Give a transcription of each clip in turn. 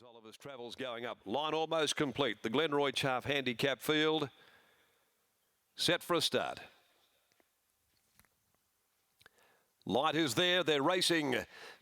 Oliver's Travels going up. Line almost complete. The Glenroy Chaff handicap field set for a start. Light is there. They're racing.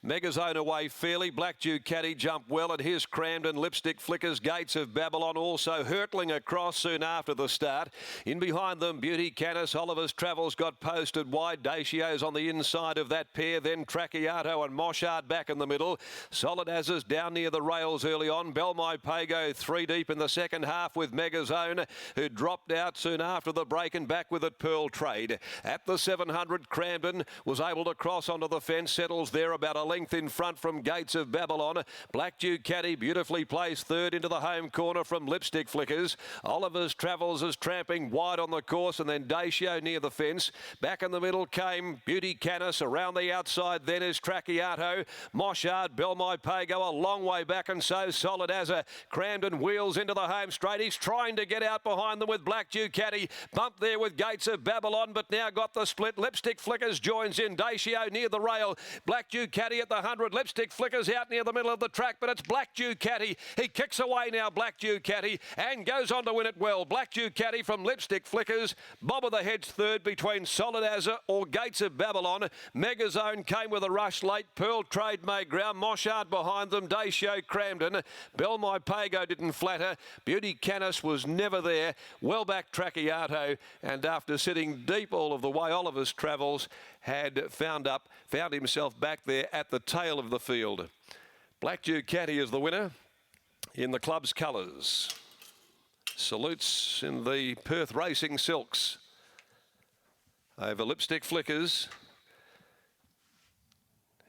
Megazone away fairly. Black Juke Caddy jumped well, and here's Cramden. Lipstick Flickers. Gates of Babylon also hurtling across soon after the start. In behind them, Beauty Canis. Oliver's Travels got posted wide. Dacio's on the inside of that pair. Then Tracciato and Moshard back in the middle. Solid Az's down near the rails early on. Belmai Pago 3 deep in the second half with Megazone, who dropped out soon after the break, and back with it Pearl Trade. At the 700, Cramden was able to cross onto the fence, settles there about a length in front from Gates of Babylon. Black Duke Caddy beautifully placed third into the home corner from Lipstick Flickers. Oliver's Travels is tramping wide on the course, and then Dacio near the fence. Back in the middle came Beauty Canis. Around the outside then is Tracciato. Moshard, Belmai Pago a long way back, and so Solid as a Cramden wheels into the home straight. He's trying to get out behind them with Black Duke Caddy. Bump there with Gates of Babylon, but now got the split. Lipstick Flickers joins in. Dacio near the rail. Black Duke Caddy at the 100. Lipstick Flickers out near the middle of the track, but it's Black Duke Caddy. He kicks away now, Black Duke Caddy, and goes on to win it well. Black Duke Caddy from Lipstick Flickers. Bob of the Heads third between Solid Azza or Gates of Babylon. Megazone came with a rush late. Pearl Trade made ground. Moshard behind them. Dacio Cramden. Belmai Pago didn't flatter. Beauty Canis was never there. Well back Tracciato, and after sitting deep all of the way, Oliver's Travels had found himself back there at the tail of the field. Black Duke Caddy is the winner in the club's colours. Salutes in the Perth Racing Silks over Lipstick Flickers.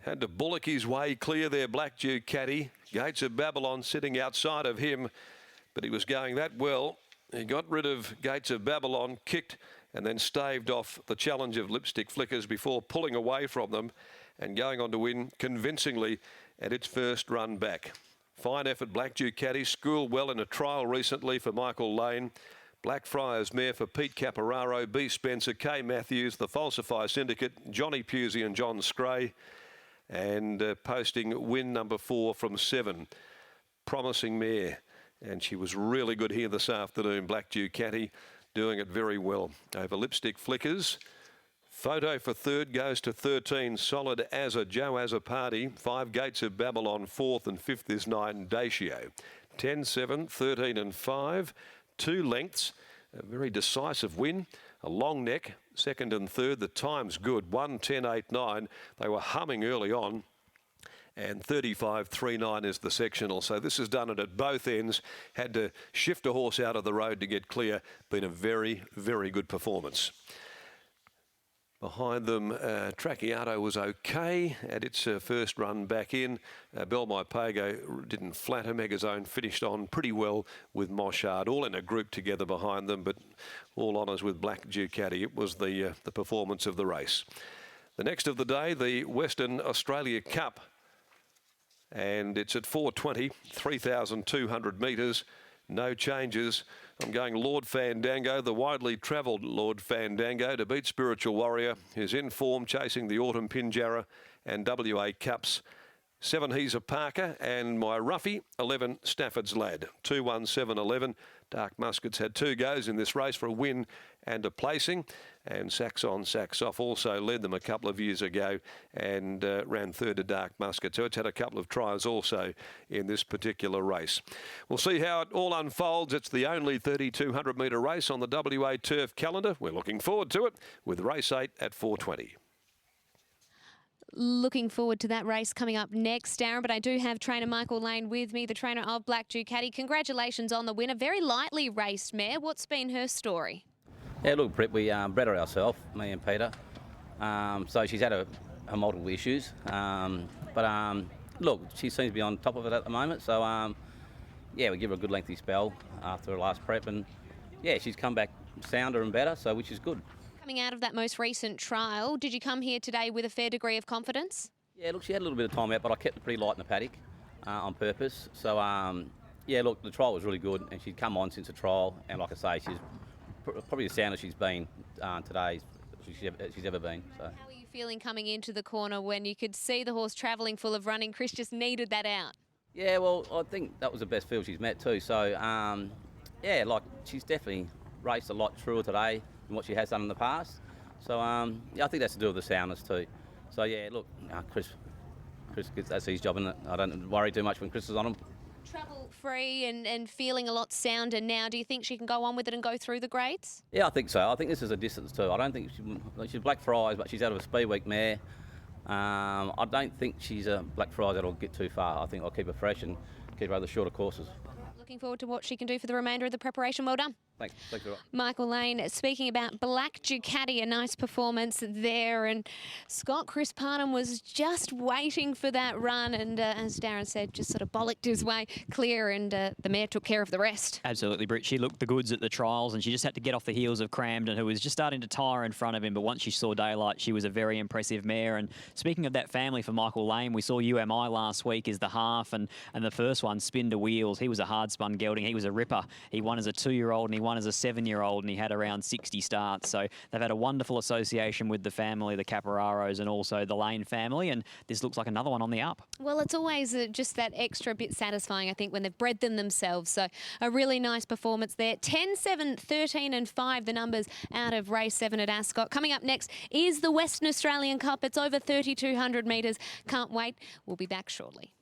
Had to bullock his way clear there, Black Duke Caddy. Gates of Babylon sitting outside of him, but he was going that well. He got rid of Gates of Babylon, kicked, and then staved off the challenge of Lipstick Flickers before pulling away from them and going on to win convincingly at its first run back. Fine effort, Black Duke Caddy. Schooled well in a trial recently for Michael Lane. Blackfriars mare for Pete Caporaro, B. Spencer, K. Matthews, the Falsify Syndicate, Johnny Pusey and John Scray. And posting win number 4 from 7. Promising mare. And she was really good here this afternoon, Black Duke Caddy, doing it very well over Lipstick Flickers. Photo for third goes to 13, Solid Azza, Joe Azza Party. 5 Gates of Babylon, 4th, and 5th is 9, Dacio. 10, 7, 13 and 5, 2 lengths. A very decisive win. A long neck, 2nd and 3rd. The time's good, 1, 10, 8, 9. They were humming early on. And 35.39 is the sectional. So this has done it at both ends. Had to shift a horse out of the road to get clear. Been a very, very good performance. Behind them, Tracciato was okay at its first run back in. Belmai Pago didn't flatter. Megazone finished on pretty well with Moshard, all in a group together behind them, but all honours with Black Duke Caddy. It was the performance of the race. The next of the day, the Western Australia Cup. And it's at 4:20, 3,200 metres, no changes. I'm going Lord Fandango, the widely travelled Lord Fandango, to beat Spiritual Warrior, who's in form chasing the Autumn Pinjarra and WA Cups. 7 He's a Parker, and my roughie 11 Stafford's Lad. 2-1-7-11. Dark Muskets had 2 goes in this race for a win and a placing, and Sacks On Sacks Off also led them a couple of years ago and ran third to Dark Musket, so it's had a couple of tries also in this particular race. We'll see how it all unfolds. It's the only 3,200 metre race on the WA turf calendar. We're looking forward to it with race 8 at 4:20. Looking forward to that race coming up next, Darren, but I do have trainer Michael Lane with me, the trainer of Black Duke Caddy. Congratulations on the winner. Very lightly raced mare. What's been her story? Yeah, look, Brett, we bred her ourselves, me and Peter. So she's had her multiple issues. Look, she seems to be on top of it at the moment. So, yeah, we give her a good lengthy spell after her last prep. And, yeah, she's come back sounder and better, so which is good. Coming out of that most recent trial, did you come here today with a fair degree of confidence? Yeah, look, she had a little bit of time out, but I kept it pretty light in the paddock on purpose. So, yeah, look, the trial was really good, and she'd come on since the trial. And like I say, she's probably the soundest she's been today she's ever been. So. How are you feeling coming into the corner when you could see the horse travelling full of running? Chris just needed that out. Yeah, well, I think that was the best field she's met too. So, yeah, like she's definitely raced a lot truer today than what she has done in the past. So, yeah, I think that's to do with the soundness too. So, yeah, look, Chris, that's his job, isn't it? I don't worry too much when Chris is on him. Trouble-free and feeling a lot sounder now. Do you think she can go on with it and go through the grades? Yeah, I think so. I think this is a distance too. I don't think she's Black Fries, but she's out of a speed week mare. I don't think she's a Black Fries that'll get too far. I think I'll keep her fresh and keep her over the shorter courses. Looking forward to what she can do for the remainder of the preparation. Well done. Thanks a lot. Michael Lane, speaking about Black Ducati, a nice performance there. And Scott, Chris Parnham was just waiting for that run. And as Darren said, just sort of bollocked his way clear, and the mare took care of the rest. Absolutely, Britt. She looked the goods at the trials, and she just had to get off the heels of Cramden, who was just starting to tire in front of him. But once she saw daylight, she was a very impressive mare. And speaking of that family for Michael Lane, we saw UMI last week as the half, and the first one, Spin to Wheels. He was a hard-spun gelding. He was a ripper. He won as a 2-year-old, and he won as a 7-year-old, and he had around 60 starts. So they've had a wonderful association with the family, the Capararos, and also the Lane family, and this looks like another one on the up. Well, it's always just that extra bit satisfying, I think, when they've bred them themselves. So a really nice performance there. 10, 7, 13 and 5, the numbers out of race 7 at Ascot. Coming up next is the Western Australian Cup. It's over 3,200 metres. Can't wait. We'll be back shortly.